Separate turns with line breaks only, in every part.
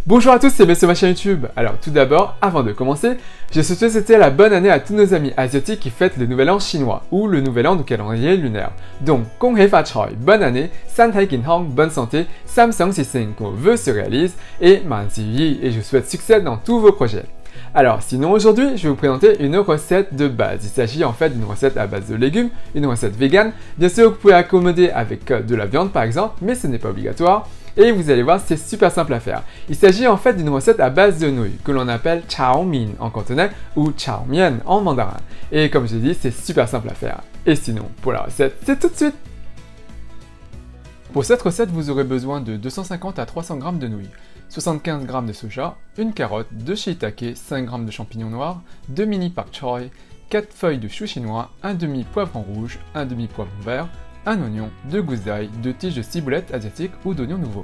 Bonjour à tous, c'est Ben sur ma chaîne YouTube. Alors tout d'abord, avant de commencer, je souhaite souhaiter la bonne année à tous nos amis asiatiques qui fêtent le nouvel an chinois, ou le nouvel an du calendrier lunaire. Donc, Kong Hei Fa Choi, bonne année, San Hai Kin Hong, bonne santé, Samsung Si Sing, vos vœux se réalisent, et Man Si Yi, et je vous souhaite succès dans tous vos projets. Alors sinon aujourd'hui, je vais vous présenter une recette de base. Il s'agit en fait d'une recette à base de légumes, une recette vegan. Bien sûr, vous pouvez accommoder avec de la viande par exemple, mais ce n'est pas obligatoire. Et vous allez voir, c'est super simple à faire. Il s'agit en fait d'une recette à base de nouilles, que l'on appelle chao min en cantonais ou chao mian en mandarin. Et comme je l'ai dit, c'est super simple à faire. Et sinon, pour la recette, c'est tout de suite. Pour cette recette, vous aurez besoin de 250 à 300 g de nouilles, 75 g de soja, une carotte, 2 shiitake, 5 g de champignons noirs, 2 mini pak choi, 4 feuilles de chou chinois, un demi poivron rouge, un demi poivron vert, un oignon, 2 gousses d'ail, 2 tiges de ciboulette asiatique ou d'oignons nouveaux.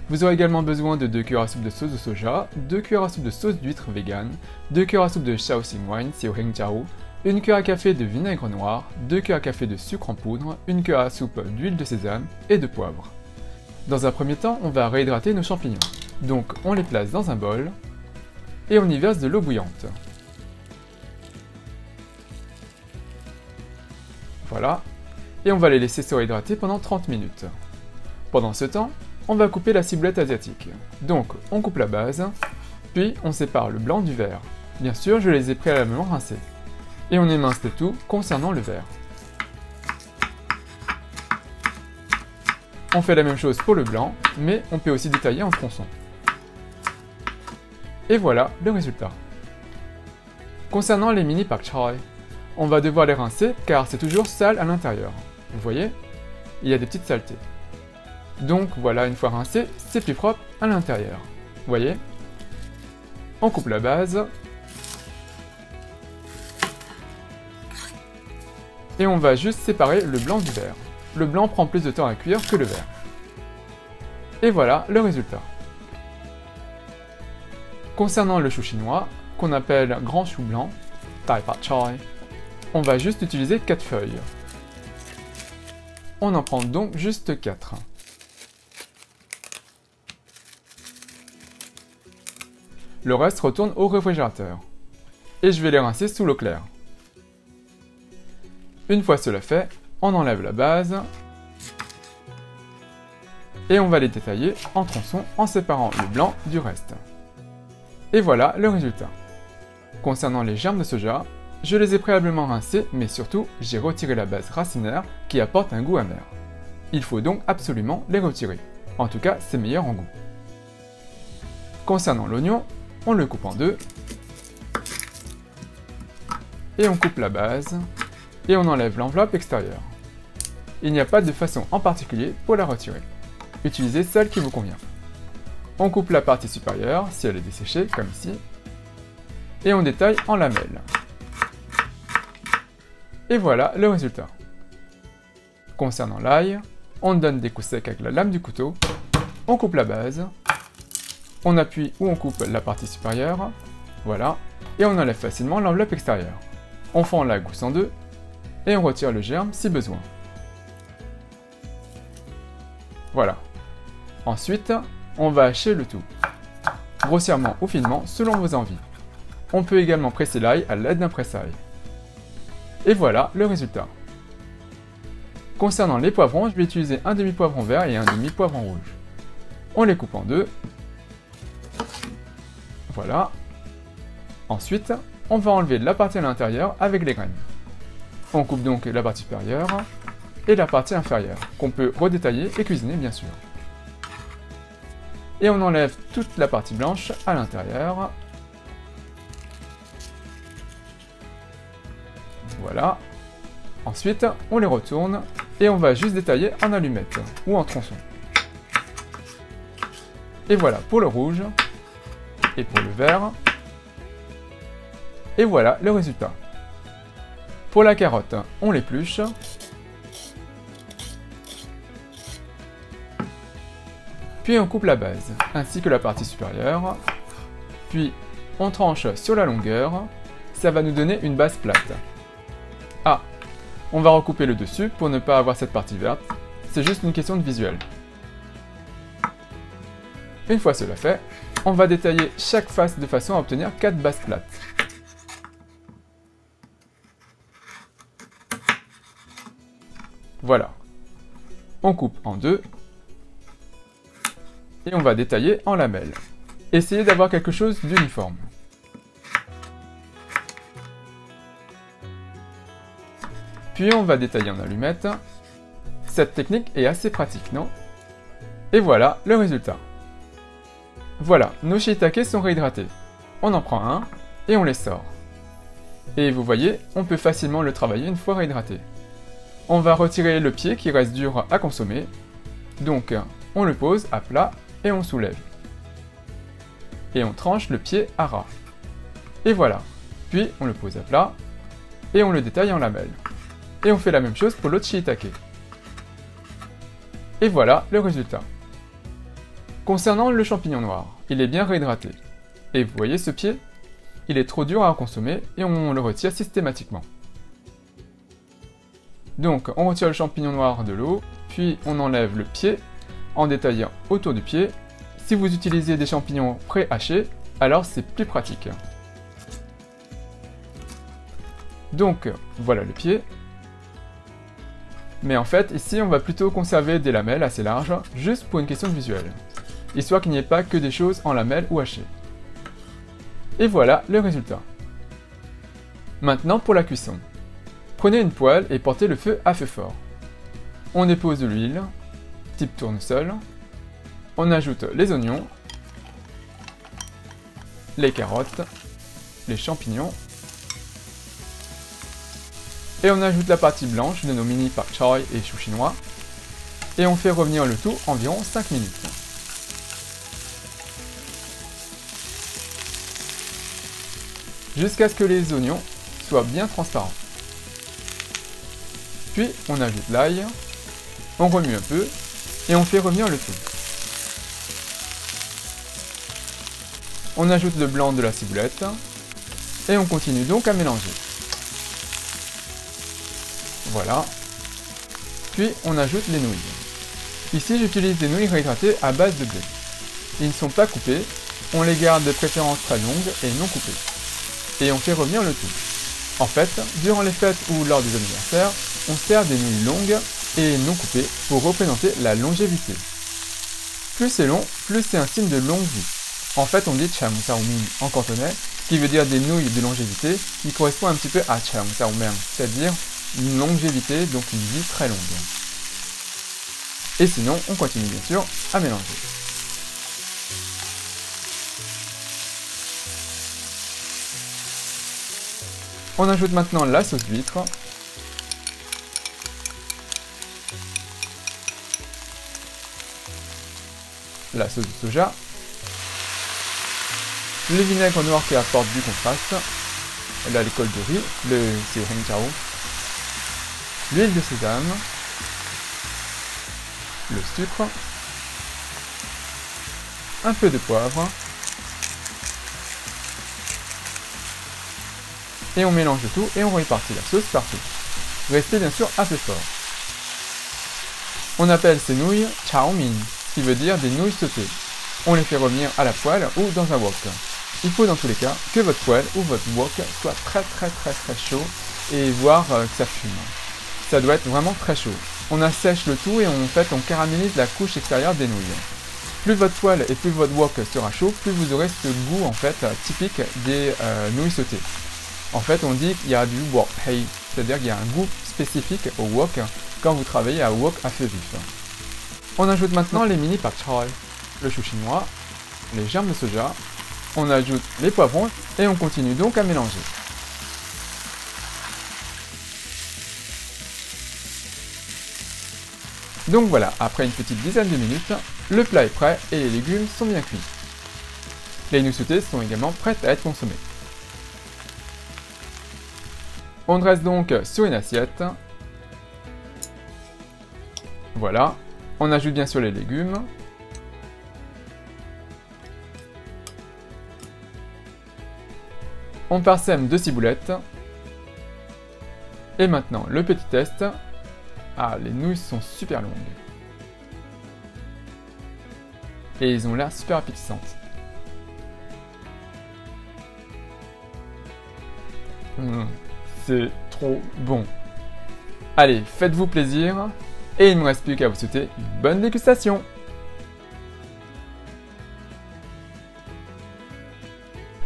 Vous aurez également besoin de 2 cuillères à soupe de sauce de soja, 2 cuillères à soupe de sauce d'huître vegan, 2 cuillères à soupe de shaoxing wine, xiaoheng jiao, 1 cuillère à café de vinaigre noir, 2 cuillères à café de sucre en poudre, 1 cuillère à soupe d'huile de sésame et de poivre. Dans un premier temps, on va réhydrater nos champignons. Donc on les place dans un bol et on y verse de l'eau bouillante. Voilà. Et on va les laisser se réhydrater pendant 30 minutes. Pendant ce temps, on va couper la ciboulette asiatique. Donc on coupe la base, puis on sépare le blanc du vert. Bien sûr, je les ai préalablement rincés. Et on émince le tout concernant le vert. On fait la même chose pour le blanc, mais on peut aussi détailler en tronçons. Et voilà le résultat. Concernant les mini pak choi, on va devoir les rincer car c'est toujours sale à l'intérieur. Vous voyez, il y a des petites saletés. Donc voilà, une fois rincé, c'est plus propre à l'intérieur. Vous voyez, on coupe la base. Et on va juste séparer le blanc du vert. Le blanc prend plus de temps à cuire que le vert. Et voilà le résultat. Concernant le chou chinois, qu'on appelle grand chou blanc, Tai Pak Choi, on va juste utiliser 4 feuilles. On en prend donc juste 4. Le reste retourne au réfrigérateur. Et je vais les rincer sous l'eau claire. Une fois cela fait, on enlève la base et on va les détailler en tronçons en séparant le blanc du reste. Et voilà le résultat. Concernant les germes de soja, je les ai préalablement rincés, mais surtout, j'ai retiré la base racinaire qui apporte un goût amer. Il faut donc absolument les retirer. En tout cas, c'est meilleur en goût. Concernant l'oignon, on le coupe en deux. Et on coupe la base. Et on enlève l'enveloppe extérieure. Il n'y a pas de façon en particulier pour la retirer. Utilisez celle qui vous convient. On coupe la partie supérieure, si elle est desséchée, comme ici. Et on détaille en lamelles. Et voilà le résultat. Concernant l'ail, on donne des coups secs avec la lame du couteau, on coupe la base, on appuie ou on coupe la partie supérieure, voilà, et on enlève facilement l'enveloppe extérieure. On fend la gousse en deux, et on retire le germe si besoin. Voilà. Ensuite, on va hacher le tout, grossièrement ou finement selon vos envies. On peut également presser l'ail à l'aide d'un presse-ail. Et voilà le résultat. Concernant les poivrons, je vais utiliser un demi-poivron vert et un demi-poivron rouge. On les coupe en deux. Voilà. Ensuite, on va enlever la partie à l'intérieur avec les graines. On coupe donc la partie supérieure et la partie inférieure, qu'on peut redétailler et cuisiner bien sûr. Et on enlève toute la partie blanche à l'intérieur. Voilà. Ensuite, on les retourne et on va juste détailler en allumettes ou en tronçons. Et voilà pour le rouge et pour le vert. Et voilà le résultat. Pour la carotte, on l'épluche. Puis on coupe la base, ainsi que la partie supérieure. Puis on tranche sur la longueur. Ça va nous donner une base plate. Ah, on va recouper le dessus pour ne pas avoir cette partie verte. C'est juste une question de visuel. Une fois cela fait, On va détailler chaque face de façon à obtenir 4 bases plates. Voilà. On coupe en deux. Et on va détailler en lamelles. Essayez d'avoir quelque chose d'uniforme. Puis on va détailler en allumettes. Cette technique est assez pratique, non? Et voilà le résultat. Voilà, nos shiitake sont réhydratés. On en prend un et on les sort. Et vous voyez, on peut facilement le travailler une fois réhydraté. On va retirer le pied qui reste dur à consommer. Donc, on le pose à plat et on soulève. Et on tranche le pied à ras. Et voilà. Puis, on le pose à plat et on le détaille en lamelles. Et on fait la même chose pour l'autre shiitake. Et voilà le résultat. Concernant le champignon noir, il est bien réhydraté. Et vous voyez ce pied? Il est trop dur à consommer et on le retire systématiquement. Donc on retire le champignon noir de l'eau, puis on enlève le pied en détaillant autour du pied. Si vous utilisez des champignons pré-hachés, alors c'est plus pratique. Donc voilà le pied. Mais en fait, ici on va plutôt conserver des lamelles assez larges, juste pour une question de visuel, histoire qu'il n'y ait pas que des choses en lamelles ou hachées. Et voilà le résultat. Maintenant pour la cuisson. Prenez une poêle et portez le feu à feu fort. On dépose de l'huile, type tournesol. On ajoute les oignons, les carottes, les champignons. Et on ajoute la partie blanche de nos mini pak choi et choux chinois. Et on fait revenir le tout environ 5 minutes. Jusqu'à ce que les oignons soient bien transparents. Puis on ajoute l'ail, on remue un peu et on fait revenir le tout. On ajoute le blanc de la ciboulette et on continue donc à mélanger. Voilà. Puis on ajoute les nouilles. Ici j'utilise des nouilles réhydratées à base de blé. Ils ne sont pas coupés, on les garde de préférence très longues et non coupées. Et on fait revenir le tout. En fait, durant les fêtes ou lors des anniversaires, on sert des nouilles longues et non coupées pour représenter la longévité. Plus c'est long, plus c'est un signe de longue vie. En fait, on dit Chang Saomin en cantonais, qui veut dire des nouilles de longévité, qui correspond un petit peu à Chang Saomen, c'est-à-dire une longévité, donc une vie très longue. Et sinon, on continue bien sûr à mélanger. On ajoute maintenant la sauce d'huître. La sauce de soja. Le vinaigre noir qui apporte du contraste. L'alcool de riz, le Xiuhengjiao. L'huile de sésame. Le sucre. Un peu de poivre. Et on mélange le tout et on répartit la sauce partout. Restez bien sûr assez fort. On appelle ces nouilles Chaomin, qui veut dire des nouilles sautées. On les fait revenir à la poêle ou dans un wok. Il faut dans tous les cas que votre poêle ou votre wok soit très chaud et voir que ça fume. Ça doit être vraiment très chaud. On assèche le tout et on caramélise la couche extérieure des nouilles. Plus votre poêle et plus votre wok sera chaud, plus vous aurez ce goût en fait typique des nouilles sautées. En fait, on dit qu'il y a du wok hei, c'est-à-dire qu'il y a un goût spécifique au wok quand vous travaillez à wok à feu vif. On ajoute maintenant les mini pak choi, le chou chinois, les germes de soja, on ajoute les poivrons et on continue donc à mélanger. Donc voilà, après une petite dizaine de minutes, le plat est prêt et les légumes sont bien cuits. Les nouilles sautées sont également prêtes à être consommées. On dresse donc sur une assiette. Voilà. On ajoute bien sûr les légumes. On parsème de ciboulettes. Et maintenant, le petit test. Ah, les nouilles sont super longues. Et ils ont l'air super appétissantes. C'est trop bon. Allez, faites-vous plaisir. Et il ne me reste plus qu'à vous souhaiter une bonne dégustation.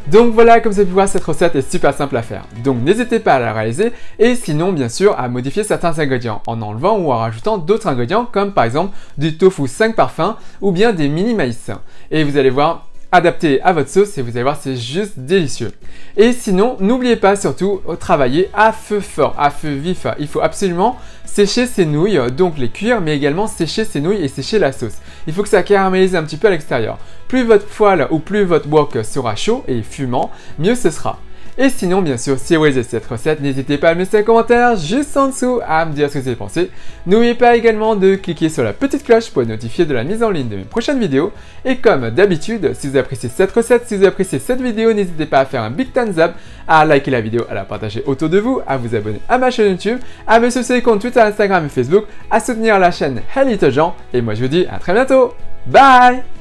Donc voilà, comme vous avez pu voir, cette recette est super simple à faire. Donc n'hésitez pas à la réaliser et sinon bien sûr à modifier certains ingrédients en enlevant ou en rajoutant d'autres ingrédients comme par exemple du tofu 5 parfums ou bien des mini maïs. Et vous allez voir, adapté à votre sauce et vous allez voir, c'est juste délicieux. Et sinon, n'oubliez pas surtout travailler à feu fort, à feu vif. Il faut absolument sécher ces nouilles, donc les cuire, mais également sécher ces nouilles et sécher la sauce. Il faut que ça caramélise un petit peu à l'extérieur. Plus votre poêle ou plus votre wok sera chaud et fumant, mieux ce sera. Et sinon, bien sûr, si vous aimez cette recette, n'hésitez pas à me laisser un commentaire juste en dessous à me dire ce que vous avez pensé. N'oubliez pas également de cliquer sur la petite cloche pour être notifié de la mise en ligne de mes prochaines vidéos. Et comme d'habitude, si vous appréciez cette recette, si vous appréciez cette vidéo, n'hésitez pas à faire un big thumbs up, à liker la vidéo, à la partager autour de vous, à vous abonner à ma chaîne YouTube, à me suivre sur les comptes Twitter, Instagram et Facebook, à soutenir la chaîne Hey Little Jean. Et moi je vous dis à très bientôt. Bye!